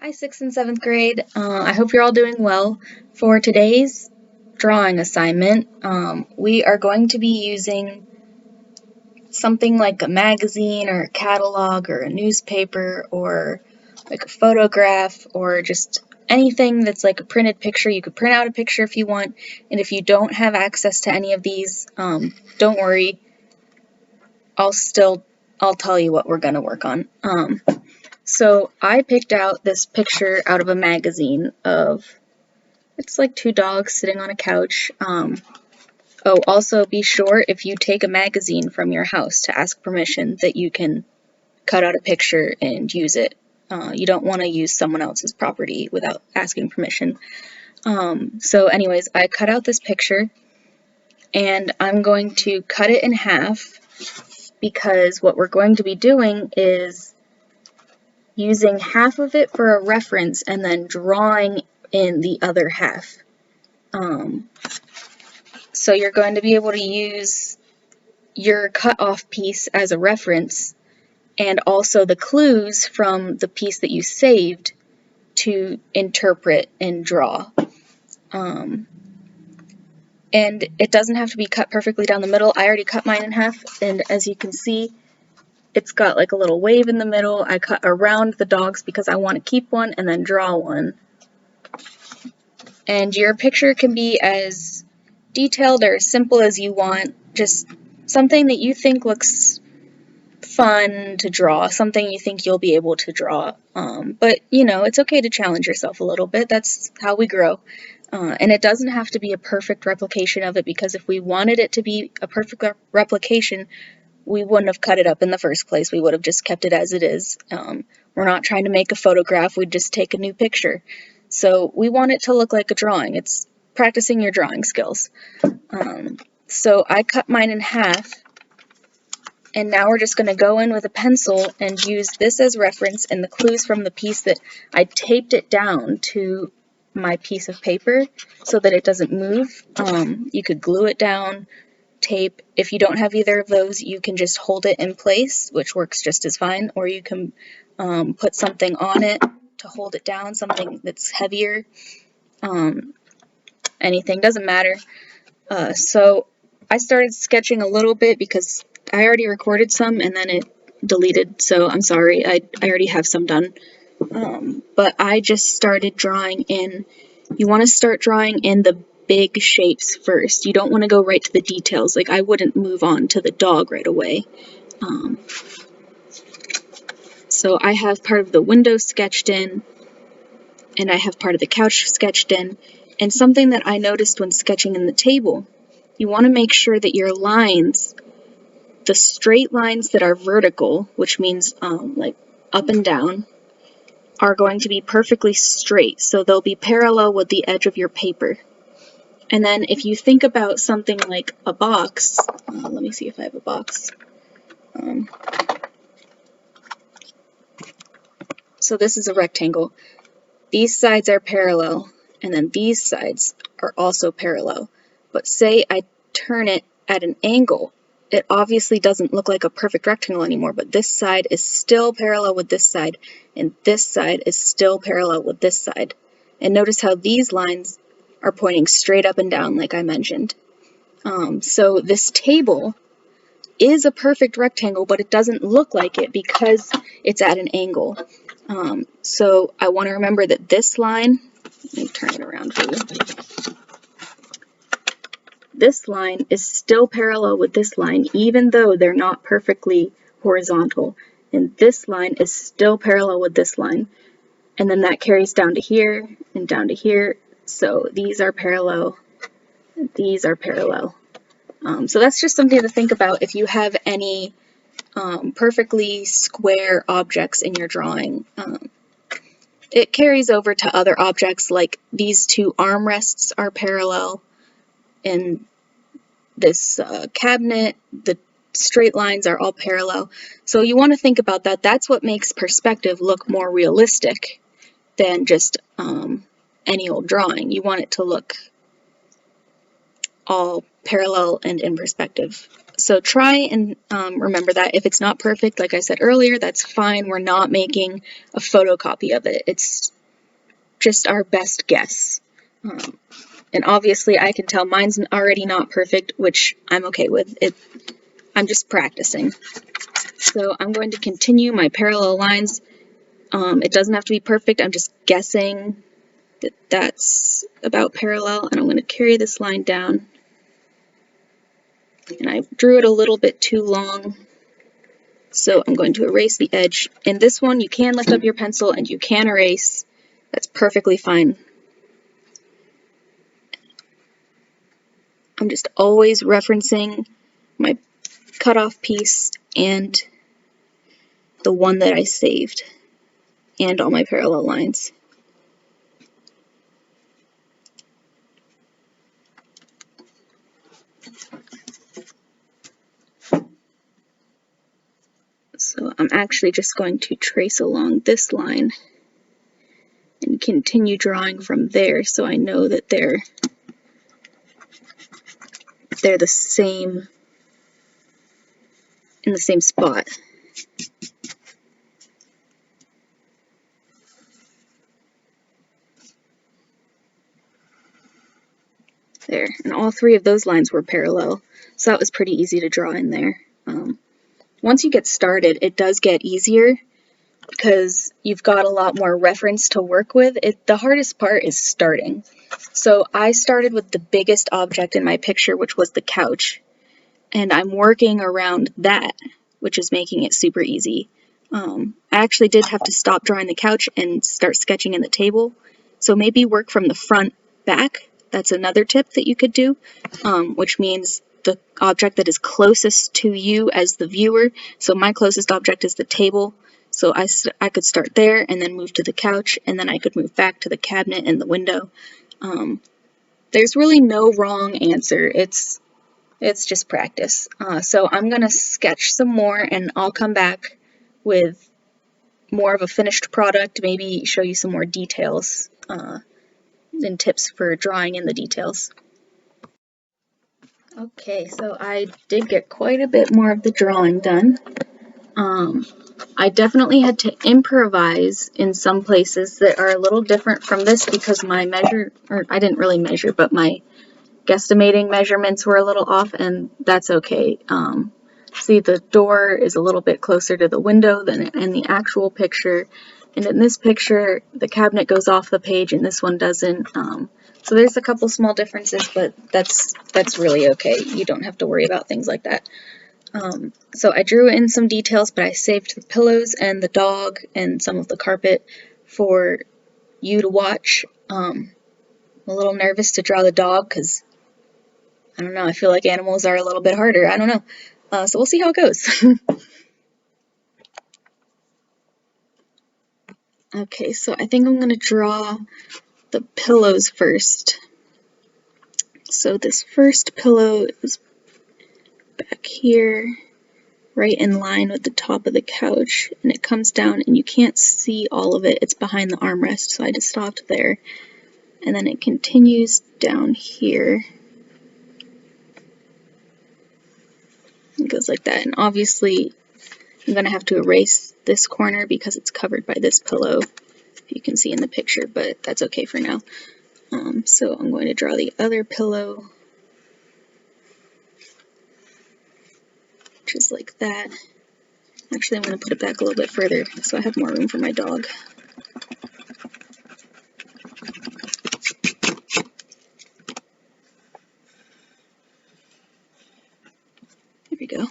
Hi, 6th and 7th grade. I hope you're all doing well. For today's drawing assignment, we are going to be using something like a magazine or a catalog or a newspaper or like a photograph or just anything that's like a printed picture. You could print out a picture if you want, and if you don't have access to any of these, don't worry. I'll tell you what we're going to work on. So I picked out this picture out of a magazine of, it's like two dogs sitting on a couch. Also be sure if you take a magazine from your house to ask permission that you can cut out a picture and use it. You don't want to use someone else's property without asking permission. So anyways, I cut out this picture and I'm going to cut it in half because what we're going to be doing is using half of it for a reference and then drawing in the other half. So you're going to be able to use your cut off piece as a reference and also the clues from the piece that you saved to interpret and draw. And it doesn't have to be cut perfectly down the middle. I already cut mine in half, and as you can see, it's got like a little wave in the middle. I cut around the dogs because I want to keep one and then draw one. And your picture can be as detailed or as simple as you want, just something that you think looks fun to draw, something you think you'll be able to draw. But, you know, it's okay to challenge yourself a little bit. That's how we grow. And it doesn't have to be a perfect replication of it, because if we wanted it to be a perfect replication, we wouldn't have cut it up in the first place. We would have just kept it as it is. We're not trying to make a photograph. We'd just take a new picture. So we want it to look like a drawing. It's practicing your drawing skills. So I cut mine in half, and now we're just going to go in with a pencil and use this as reference and the clues from the piece that I taped it down to my piece of paper so that it doesn't move. You could glue it down, tape. If you don't have either of those, you can just hold it in place, which works just as fine, or you can put something on it to hold it down, something that's heavier. Anything, doesn't matter. So I started sketching a little bit because I already recorded some and then it deleted, so I'm sorry, I already have some done. But I just started drawing in. You want to start drawing in the big shapes first. You don't want to go right to the details. Like, I wouldn't move on to the dog right away. So I have part of the window sketched in, and I have part of the couch sketched in. And something that I noticed when sketching in the table, you want to make sure that your lines, the straight lines that are vertical, which means like up and down, are going to be perfectly straight, so they'll be parallel with the edge of your paper. And then if you think about something like a box, let me see if I have a box. So this is a rectangle. These sides are parallel, and then these sides are also parallel. But say I turn it at an angle, it obviously doesn't look like a perfect rectangle anymore, but this side is still parallel with this side, and this side is still parallel with this side. And notice how these lines are pointing straight up and down, like I mentioned. So this table is a perfect rectangle, but it doesn't look like it because it's at an angle. So I want to remember that this line, let me turn it around for you. This line is still parallel with this line, even though they're not perfectly horizontal. And this line is still parallel with this line. And then that carries down to here and down to here. So these are parallel, these are parallel. So that's just something to think about if you have any perfectly square objects in your drawing. It carries over to other objects, like these two armrests are parallel, and this cabinet, the straight lines are all parallel. So you want to think about that. That's what makes perspective look more realistic than just any old drawing. You want it to look all parallel and in perspective. So try and remember that. If it's not perfect, like I said earlier, that's fine. We're not making a photocopy of it. It's just our best guess. And obviously I can tell mine's already not perfect, which I'm okay with. I'm just practicing. So I'm going to continue my parallel lines. It doesn't have to be perfect, I'm just guessing that that's about parallel, and I'm going to carry this line down. And I drew it a little bit too long, so I'm going to erase the edge. In this one, you can lift up your pencil and you can erase. That's perfectly fine. I'm just always referencing my cutoff piece and the one that I saved, and all my parallel lines. So I'm actually just going to trace along this line and continue drawing from there, so I know that they're the same, in the same spot. There, and all three of those lines were parallel, so that was pretty easy to draw in there. Once you get started, it does get easier because you've got a lot more reference to work with. The hardest part is starting. So I started with the biggest object in my picture, which was the couch, and I'm working around that, which is making it super easy. I actually did have to stop drawing the couch and start sketching in the table, so maybe work from the front back. That's another tip that you could do, which means the object that is closest to you as the viewer. So my closest object is the table, so I could start there and then move to the couch, and then I could move back to the cabinet and the window. There's really no wrong answer. It's just practice. So I'm gonna sketch some more, and I'll come back with more of a finished product, maybe show you some more details and tips for drawing in the details. Okay, so I did get quite a bit more of the drawing done. I definitely had to improvise in some places that are a little different from this because I didn't really measure, but my guesstimating measurements were a little off, and that's okay. See, the door is a little bit closer to the window than in the actual picture, and in this picture the cabinet goes off the page and this one doesn't. So there's a couple small differences, but that's really okay. You don't have to worry about things like that. So I drew in some details, but I saved the pillows and the dog and some of the carpet for you to watch. I'm a little nervous to draw the dog because, I don't know, I feel like animals are a little bit harder. I don't know. So we'll see how it goes. Okay, so I think I'm going to draw the pillows first. So this first pillow is back here, right in line with the top of the couch, and it comes down and you can't see all of it. It's behind the armrest, so I just stopped there. And then it continues down here. It goes like that, and obviously I'm going to have to erase this corner because it's covered by this pillow, if you can see in the picture, but that's okay for now. So I'm going to draw the other pillow, which is like that. Actually, I'm going to put it back a little bit further so I have more room for my dog. There we go.